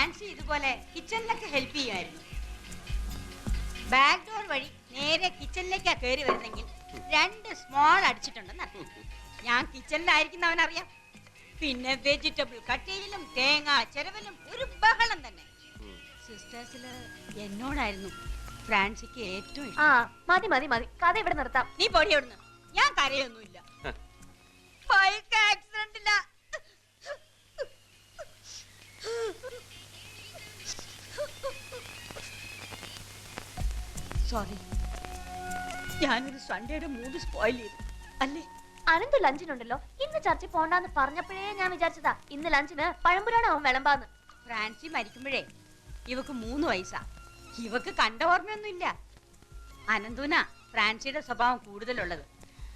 ഫ്രാൻസി ഇതുപോലെ കിച്ചണിലൊക്കെ ഹെൽപ്പ് ചെയ്യുമായിരുന്നു. Back door വഴി നേരെ കിച്ചണിലേക്കാ കയറി വരുന്നെങ്കിൽ 2 സ്മോൾ അടിച്ചിട്ടുണ്ടെന്ന് അറിയാം. ഞാൻ കിച്ചണിലായിരിക്കുന്നവനറിയാം. പിന്നെ വെജിറ്റബിൾ കട്ടയിലും തേങ്ങ ചെരവലും ഒരു ബഹളം തന്നെ. സിസ്റ്റേഴ്സില് എന്നോടായിരുന്നു ഫ്രാൻസിക്ക് ഏറ്റവും ഇഷ്ടം. മതി മതി മതി, കഥ ഇവിടെ നിർത്താം. നീ പൊടി എവിടുന്ന്? ഞാൻ കരയൊന്നുമില്ല. ആക്സിഡന്റില്ല. സോറി, ഞാനൊരു സൺഡേയുടെ മൂഡ് സ്പോയിൽ ചെയ്തു അല്ലേ? അനന്ത് ലഞ്ചിനുണ്ടല്ലോ. ഇന്ന് ചർച്ച പോണ്ടാന്ന് പറഞ്ഞപ്പോഴേ ഞാൻ വിചാരിച്ചതാ ഇന്ന് ലഞ്ചിന് പഴംപുരാണാവും വിളമ്പാന്ന്. ഫ്രാൻസി മരിക്കുമ്പോഴേ ഇവക്ക് 3 വയസ്സാ. ഇവക്ക് കണ്ട ഓർമ്മയൊന്നുമില്ല. അനന്തൂന ഫ്രാൻസിയുടെ സ്വഭാവം കൂടുതലുള്ളത്.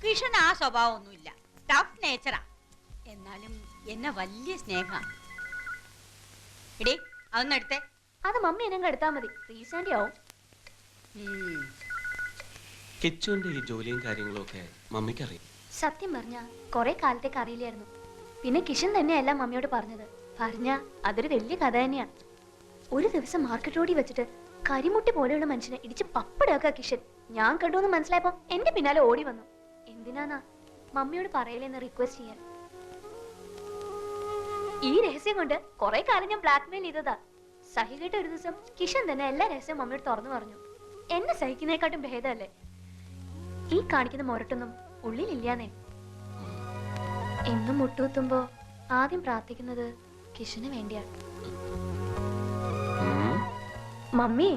കിഷൻ ആ സ്വഭാവം ഒന്നുമില്ല, ടഫ് നേച്ചറാ. എന്നാലും എന്നെ വലിയ സ്നേഹ. എടേ അതൊന്നും എടുത്തേ. അത് മമ്മി എന്നെ എടുത്താ മതി, റീസെന്റ് ആവും. കിച്ചുവിന്റെ ഈ ജോലിയും കാര്യങ്ങളും ഒക്കെ മമ്മിക്ക് അറിയാം. സത്യം പറഞ്ഞ കുറെ കാലത്തേക്ക് അറിയില്ലായിരുന്നു. പിന്നെ കിഷൻ തന്നെയല്ല മമ്മിയോട് പറഞ്ഞത്. പറഞ്ഞ അതൊരു വലിയ കഥ തന്നെയാ. ഒരു ദിവസം മാർക്കറ്റ് റോഡിൽ വെച്ചിട്ട് കരിമുട്ടി പോലെയുള്ള മനുഷ്യനെ ഇടിച്ച് പപ്പടാക്കുക കിഷൻ. ഞാൻ കണ്ടുവെന്ന് മനസ്സിലായപ്പോ എന്റെ പിന്നാലെ ഓടി വന്നു. എന്തിനാന്നാ മമ്മിയോട് പറയലെന്ന് റിക്വസ്റ്റ് ചെയ്യാൻ. ഈ രഹസ്യം കൊണ്ട് കുറെ കാലം ഞാൻ ബ്ലാക്ക്മെയിൽ ചെയ്തതാ. സഹികെട്ട ഒരു ദിവസം കിഷൻ തന്നെ എല്ലാ രഹസ്യവും മമ്മിയോട് തുറന്നു പറഞ്ഞു. എന്നെ സഹിക്കുന്നതിനെക്കാട്ടും ഭേദമല്ലേ ഈ കാണിക്കുന്ന മൊരട്ടൊന്നും ഉള്ളിലില്ലാന്നേ. എന്നും മുട്ടുകുത്തുമ്പോ ആദ്യം പ്രാർത്ഥിക്കുന്നത് കിഷന് വേണ്ടിയാണ്. മമ്മി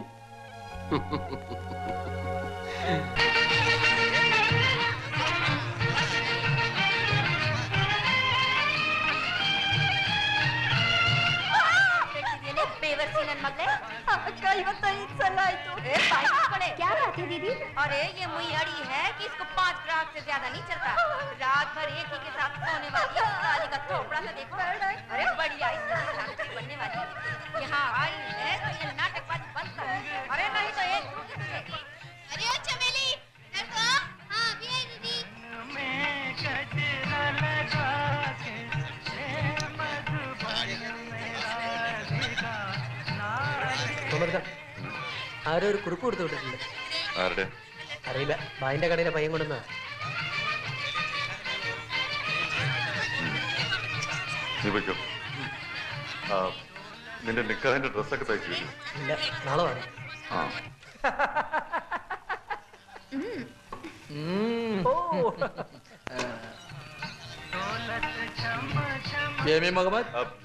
क्या बात है दीदी? अरे ये मुइयाड़ी है कि इसको 5 ग्राम से ज्यादा नहीं चलता। रात भर एक ही के साथ सोने वाली साली का थोपड़ा सा देखो। अरे बढ़िया इसका नाटक बनने वाली यहाँ आई है तो ये नाटकबाजी बंद कर। अरे नहीं तो एक अरे ओ चमेली देखो। हाँ भी है दीदी। ആരോ ഒരു കുറിപ്പ് കൊടുത്തു വിട്ടിട്ടുണ്ട്. അറിയില്ല, ബായിന്റെ കടയിലെ പയ്യൻ കൊണ്ടുവന്ന. നിന്റെ നിക്കാഹിന്റെ ഡ്രസ്സൊക്കെ തയ്ച്ചു? ഇല്ല, നാളെ വേണം.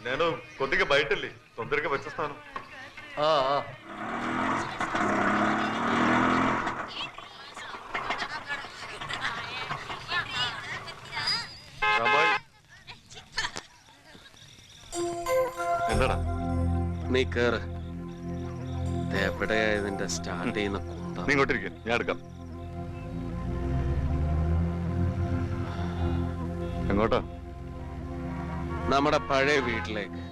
నేను కొద్దిగా బయటెళ్ళి తొందరగా వచ్చేస్తాను. എന്താടാ നീ കേറ്. എവിടെയാ ഇതിന്റെ സ്റ്റാർട്ട് ചെയ്യുന്ന? നീ ഇങ്ങോട്ടിരിക്ക, ഞാൻ എടുക്കാം. എങ്ങോട്ടാ? നമ്മുടെ പഴയ വീട്ടിലേക്ക്.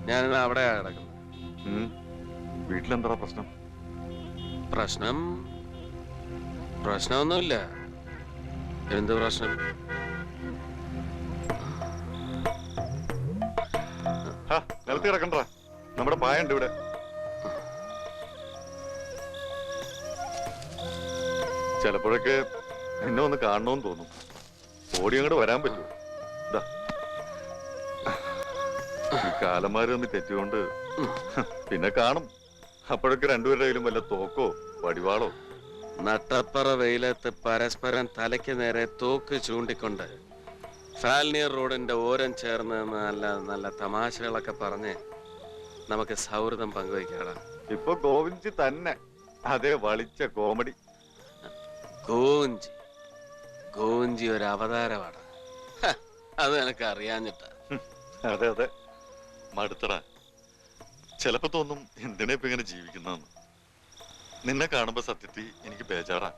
ഞാൻ അവിടെ കിടക്കുന്നു. വീട്ടിലെന്താ പ്രശ്നം? പ്രശ്നമൊന്നുമില്ല. എന്ത് പ്രശ്നം? നിലത്ത് കിടക്കണ്ട, നമ്മുടെ പായുണ്ട് ഇവിടെ. ചിലപ്പോഴൊക്കെ എന്നെ ഒന്ന് കാണണമെന്ന് തോന്നും. ഓടി അങ്ങോട്ട് വരാൻ പറ്റുമോ? ഈ കാലന്മാര് തമ്മിൽ തെറ്റുകൊണ്ട് പിന്നെ കാണും. അപ്പോഴൊക്കെ രണ്ടുപേരുടെ കയ്യിലും വല്ല തോക്കോ വടിവാളോ. നട്ടപ്പറ വെയിലത്ത് പരസ്പരം തലയ്ക്ക് നേരെ തോക്ക് ചൂണ്ടിക്കൊണ്ട് ഫാൽനിയർ റോഡിന്റെ ഓരം ചേർന്ന് നല്ല നല്ല തമാശകളൊക്കെ പറഞ്ഞ് നമുക്ക് സൗഹൃദം പങ്കുവയ്ക്കാടാ. ഇപ്പൊ ഗോവിന്ദി തന്നെ അതേ വളിച്ച കോമഡി. ഗോവിന്ദി ഒരു അവതാരമാണ്. അത് എനിക്ക് അറിയാഞ്ഞിട്ടാ. അതെ അതെ, മടുത്തടാ. ചിലപ്പോ തോന്നും എന്തിനാ ഇപ്പൊ ഇങ്ങനെ ജീവിക്കുന്നതെന്ന്. നിന്നെ കാണുമ്പോ സത്യത്തിൽ എനിക്ക് ബേജാറാ.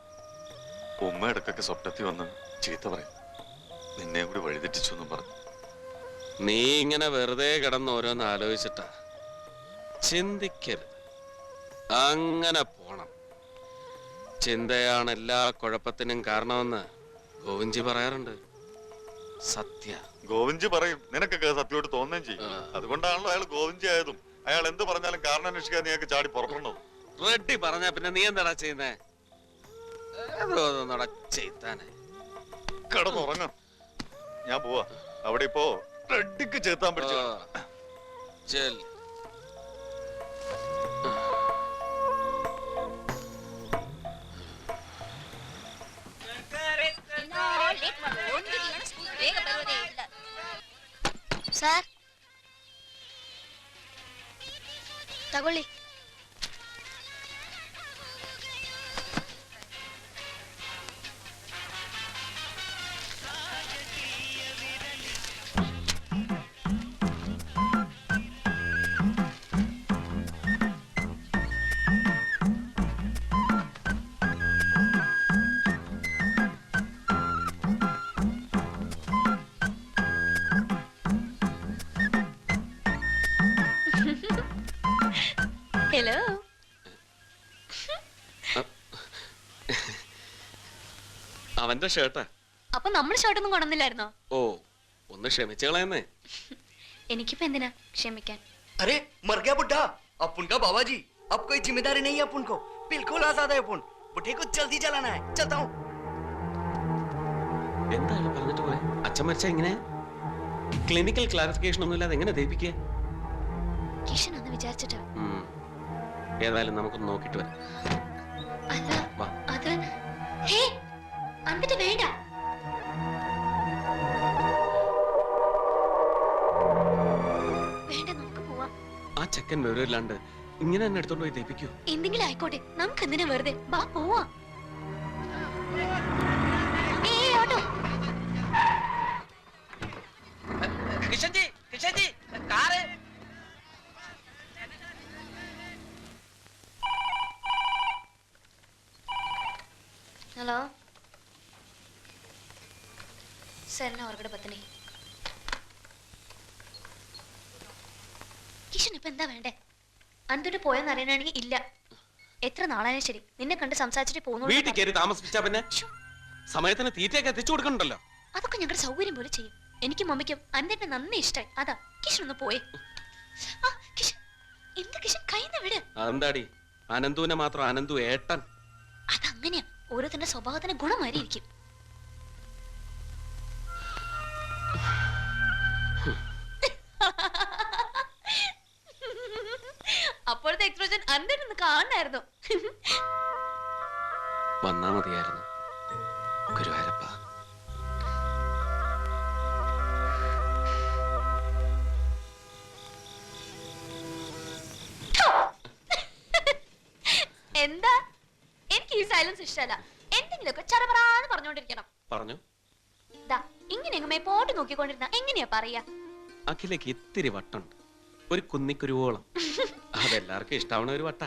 ഉമ്മ ഇടക്കൊക്കെ സ്വപ്നത്തിൽ വന്ന് ചീത്ത പറയും, നിന്നെ കൂടി വഴിതെറ്റിച്ചു എന്നും പറഞ്ഞു. നീ ഇങ്ങനെ വെറുതെ കിടന്ന് ഓരോന്ന് ആലോചിച്ചിട്ടാ. ചിന്തിക്കരുത്, അങ്ങനെ പോണം. ചിന്തയാണ് എല്ലാ കുഴപ്പത്തിനും കാരണമെന്ന് ഗോവിന്ദി പറയാറുണ്ട്. സത്യ ഗോവിന്ദി പറയും, നിനക്കൊക്കെ സത്യമായിട്ട് തോന്നുകയും ചെയ്യും. അതുകൊണ്ടാണല്ലോ അയാൾ ഗോവിന്ദി ആയതും അയാൾ എന്ത് പറഞ്ഞാലും കാരണം അന്വേഷിക്കാൻ നീയൊക്കെ ചാടി പുറപ്പെടണോ? റെഡ്ഡി പറഞ്ഞ പിന്നെ നീ എന്താടാ ചെയ്യുന്നേ? ചെയ്താനെ കിടന്നുറങ്ങ. ഞാൻ പോവാ. അവിടെ ഇപ്പോ റെഡ്ഡിക്ക് ചേർത്താൻ പിടിച്ചു. ചെൽ. സാർ തകൊള്ളി. ഹലോ. അവന്റെ ഷർട്ടാ. അപ്പൊ നമ്മൾ ഷർട്ടൊന്നും കൊണ്ടുവന്നില്ലായിരുന്നോ? ഓ, ഒന്ന് ക്ഷമിച്ചു കളയുന്നേ. എനിക്കിപ്പോ എന്തിനാ ക്ഷമിക്കാൻ? अरे मर गया बुड्ढा अपुन का बाबा जी. अब कोई जिम्मेदारी नहीं है अपुन को. बिल्कुल आजाद है अपुन. बुढ़े को जल्दी चलाना है. चलता हूँ. എന്താണ് പറഞ്ഞിട്ട് പോയെ? അച്ഛൻ മരിച്ച എങ്ങനെ? ക്ലിനിക്കൽ ക്ലാരിഫിക്കേഷൻ ഒന്നുമില്ലാതെ എങ്ങനെ ദയിപ്പിക്കുക? കിഷൻ ഒന്ന് വിചാരിച്ചിട്ടാ. ഏതായാലും നമുക്കൊന്ന് നോക്കിട്ട് വരാം. അല്ല വാ. അത് ഹേ എന്നിട്ട് വേണ്ട. വേണ്ട, നമുക്ക് പോവാം. ആ ചെക്കൻ വിവരമില്ലാണ്ട് ഇങ്ങനെ തന്നെ എടുത്തോണ്ട് പോയി ദയിപ്പിക്കൂ. എന്തെങ്കിലും ആയിക്കോട്ടെ, നമുക്ക് എന്തിനാ വെറുതെ? വാ പോവാം. ഓട്ടോ. किशन जी कार है. ಹಲೋ ಸರ್, ನಾ ಹೊರಗಡೆ ಬರ್ತೀನಿ. കിഷൻ ഇപ്പൊ എന്താ വേണ്ടേ? അന്തുട്ട് പോയെന്ന് അറിയണമെങ്കിൽ ഇല്ല. എത്ര നാളായാലും ശരി നിന്നെ കണ്ട് സംസാരിച്ചിട്ട് വീട്ടിൽ പോകുന്നു. കയറി താമസിപ്പിച്ചാ പിന്നെ സമയത്തിന് തീറ്റയൊക്കെ എത്തിച്ചു കൊടുക്കണ്ടല്ലോ. അതൊക്കെ ഞങ്ങളുടെ സൗകര്യം പോലെ ചെയ്യും. എനിക്കും മമ്മിക്കും അന്തേട്ടനെ നന്ദി ഇഷ്ടായി. അതാ കിഷൻ ഒന്ന് പോയേ. കിഷൻ എന്ത് കിഷൻ, കൈന്ന് വിട്. അതെന്താടി അനന്തുവിനെ മാത്രം അനന്തു ഏട്ടൻ? അതങ്ങനെയാ, ഓരോരുത്തരുടെ സ്വഭാവത്തിന് ഗുണം മാറിയിരിക്കും. അപ്പോഴത്തെ എക്സ്പ്രഷൻ അന്തേട്ടൊന്ന് കാണായിരുന്നു. വന്നാ മതിയായിരുന്നു ഗുരുവായൂരപ്പ. എന്താ? എനിക്ക് ഈ സൈലൻസ് ഇഷ്ടമല്ല. എന്തെങ്കിലുമൊക്കെ ചറപറാന്ന് പറഞ്ഞോണ്ടിരിക്കണം. പറഞ്ഞു. ദാ ഇങ്ങനെ പോട്ട് നോക്കിക്കൊണ്ടിരുന്ന എങ്ങനെയാ പറയാ? അഖിലേക്ക് ഇത്തിരി വട്ടുണ്ട്, ഒരു കുന്നിക്കുരുവോളം. അതെല്ലാവർക്കും ഇഷ്ടാവണ ഒരു വട്ട.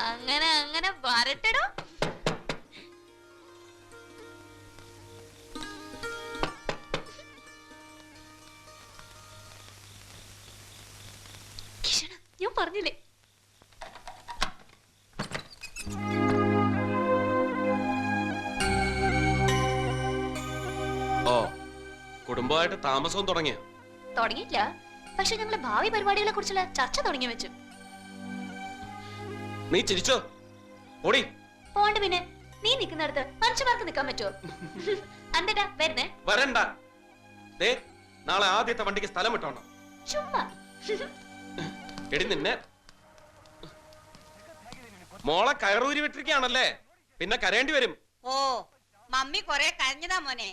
അങ്ങനെ അങ്ങനെ വരട്ടടോ. കിഷണ, ഞാൻ പറഞ്ഞില്ലേ ഓ, കുടുംബമായിട്ട് താമസവും തുടങ്ങിയ? തുടങ്ങിയില്ല, പക്ഷെ ഞങ്ങള് ഭാവി പരിപാടികളെ കുറിച്ചുള്ള ചർച്ച തുടങ്ങി വെച്ചു. നീ ചിരിച്ചോ? ഓടി പോണ്ട്. പിന്നെ നീ നിൽക്കുന്നിടത്ത് മനുഷ്യന്മാർക്ക് നിൽക്കാൻ പറ്റുമോ? അന്തേട്ടാ വരുന്നേ. വരണ്ട. ദേ, നാളെ ആദ്യത്തെ വണ്ടിക്ക് സ്ഥലം വിട്ടോണം. ചുമ്മാ. എടി നിന്നെ മോളെ കയറൂരി വിട്ടിരിക്കുകയാണല്ലേ, പിന്നെ കരയേണ്ടി വരും. ഓ, മമ്മി കൊറേ കരഞ്ഞതാ മോനെ.